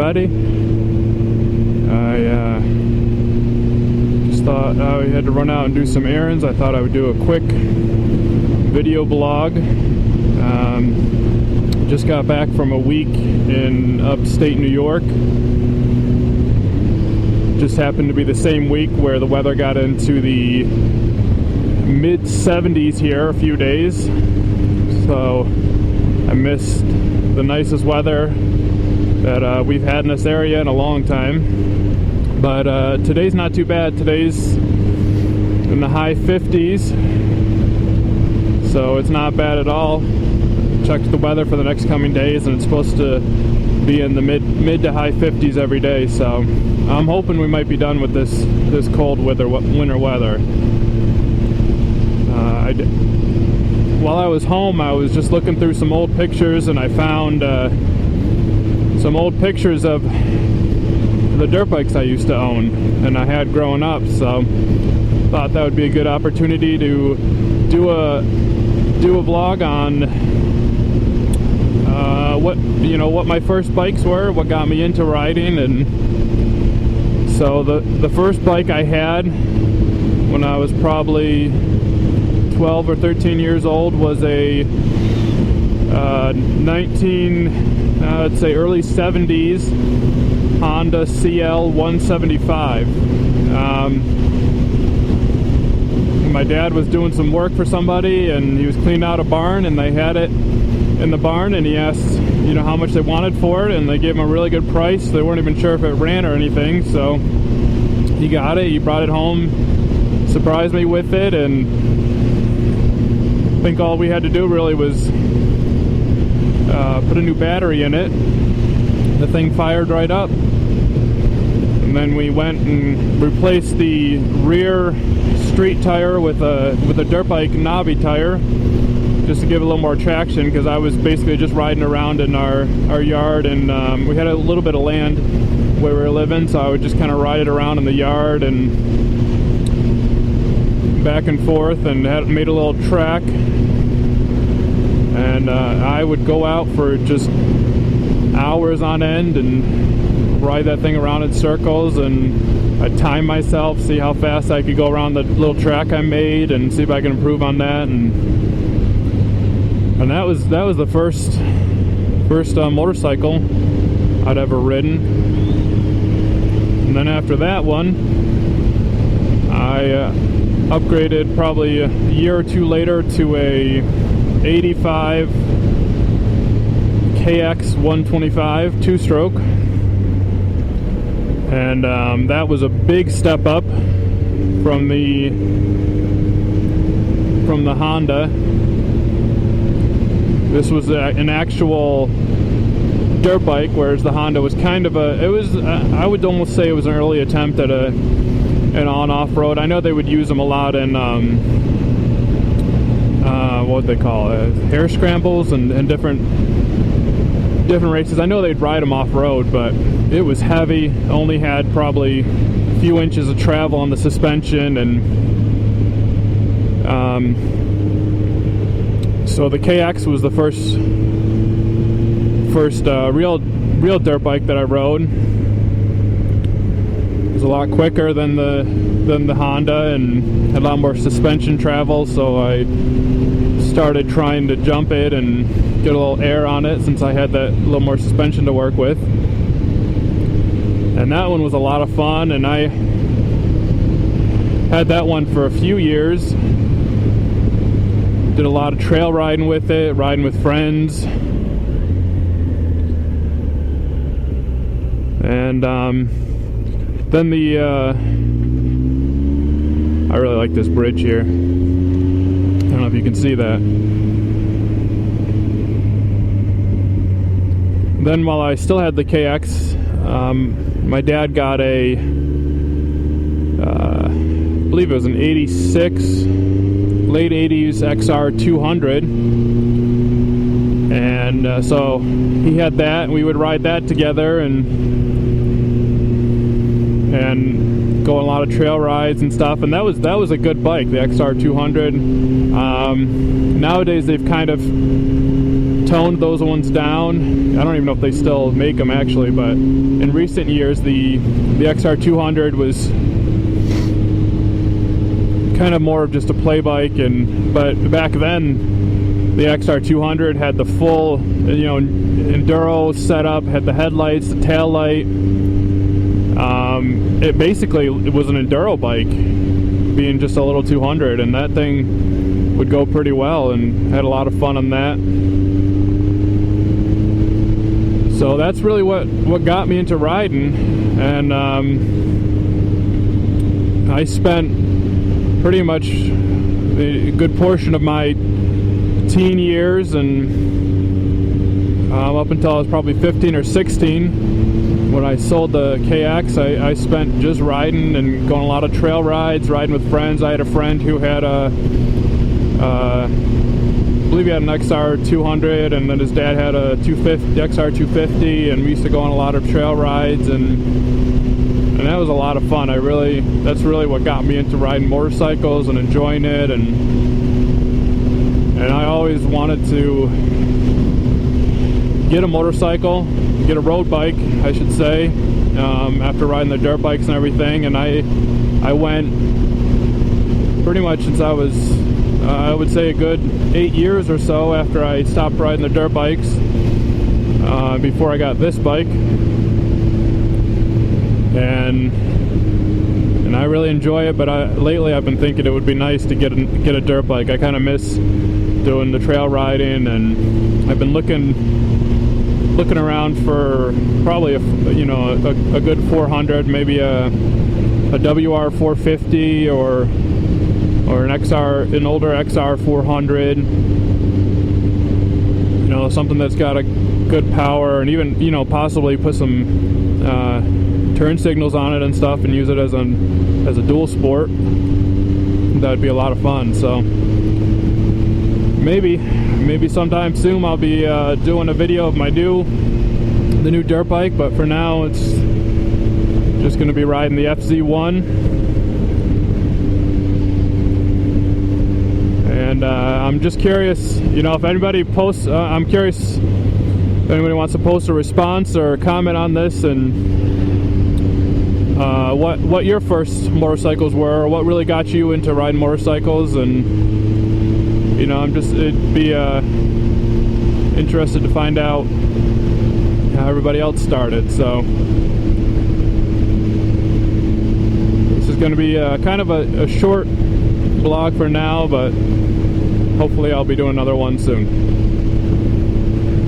already. I just thought I had to run out and do some errands. I thought I would do a quick video blog. Just got back from a week in upstate New York. Just happened to be the same week where the weather got into the mid 70s here a few days. So I missed the nicest weather that we've had in this area in a long time. But today's not too bad. Today's in the high 50s. So it's not bad at all. Checked the weather for the next coming days, and it's supposed to be in the mid to high 50s every day. So I'm hoping we might be done with this cold winter weather. While I was home, I was just looking through some old pictures, and I found some old pictures of the dirt bikes I used to own and I had growing up. So thought that would be a good opportunity to do a vlog on what my first bikes were, what got me into riding. And so the first bike I had when I was probably 12 or 13 years old was a I'd say early 70s Honda CL 175. My dad was doing some work for somebody, and he was cleaning out a barn, and they had it in the barn, and he asked how much they wanted for it, and they gave him a really good price. They weren't even sure if it ran or anything, so he got it. He brought it home, surprised me with it, and I think all we had to do really was put a new battery in it. The thing fired right up, and then we went and replaced the rear street tire with a dirt bike knobby tire, just to give it a little more traction, because I was basically just riding around in our yard, and we had a little bit of land where we were living, so I would just kind of ride it around in the yard and back and forth, and made a little track. And I would go out for just hours on end and ride that thing around in circles, and I'd time myself, see how fast I could go around the little track I made, and see if I can improve on that. And that was the first motorcycle I'd ever ridden. And then after that one, I upgraded probably a year or two later to a 85 KX 125 two-stroke, and that was a big step up from the Honda. This was an actual dirt bike, whereas the Honda was kind of I would almost say it was an early attempt at an on-off-road. I know they would use them a lot in what they call it, hare scrambles and different races. I know they'd ride them off-road, but it was heavy. Only had probably a few inches of travel on the suspension, and so the KX was the first real dirt bike that I rode. It was a lot quicker than the Honda, and had a lot more suspension travel, so I started trying to jump it and get a little air on it, since I had that little more suspension to work with. And that one was a lot of fun, and I had that one for a few years. Did a lot of trail riding with it, riding with friends. And then I really like this bridge here. I don't know if you can see that. Then while I still had the KX, my dad got I believe it was an 86, late 80s XR 200. And so he had that, and we would ride that together, and go on a lot of trail rides and stuff. And that was a good bike, the XR 200. Nowadays they've kind of toned those ones down. I don't even know if they still make them actually, but in recent years the XR200 was kind of more of just a play bike, but back then the XR200 had the full, enduro setup, had the headlights, the tail light. It was an enduro bike, being just a little 200, and that thing would go pretty well, and had a lot of fun on that. So that's really what got me into riding, and I spent pretty much a good portion of my teen years and up until I was probably 15 or 16 when I sold the KX. I spent just riding and going a lot of trail rides, riding with friends. I had a friend who had I believe he had an XR200, and then his dad had a XR250, and we used to go on a lot of trail rides, and that was a lot of fun. That's really what got me into riding motorcycles and enjoying it, and I always wanted to get a motorcycle, get a road bike, I should say, after riding the dirt bikes and everything. And I went pretty much since I was, I would say, a good 8 years or so after I stopped riding the dirt bikes, before I got this bike. And I really enjoy it, but lately I've been thinking it would be nice to get a dirt bike. I kind of miss doing the trail riding, and I've been looking around for probably a good 400, maybe a WR 450 or an older XR 400. Something that's got a good power, and even possibly put some turn signals on it and stuff, and use it as a dual sport. That'd be a lot of fun. So maybe sometime soon I'll be doing a video of the new dirt bike, but for now it's just going to be riding the FZ1. And I'm just curious, if anybody posts, I'm curious if anybody wants to post a response or comment on this, and what your first motorcycles were, or what really got you into riding motorcycles. And it'd be interested to find out how everybody else started. So this is going to be kind of a short blog for now, but hopefully I'll be doing another one soon.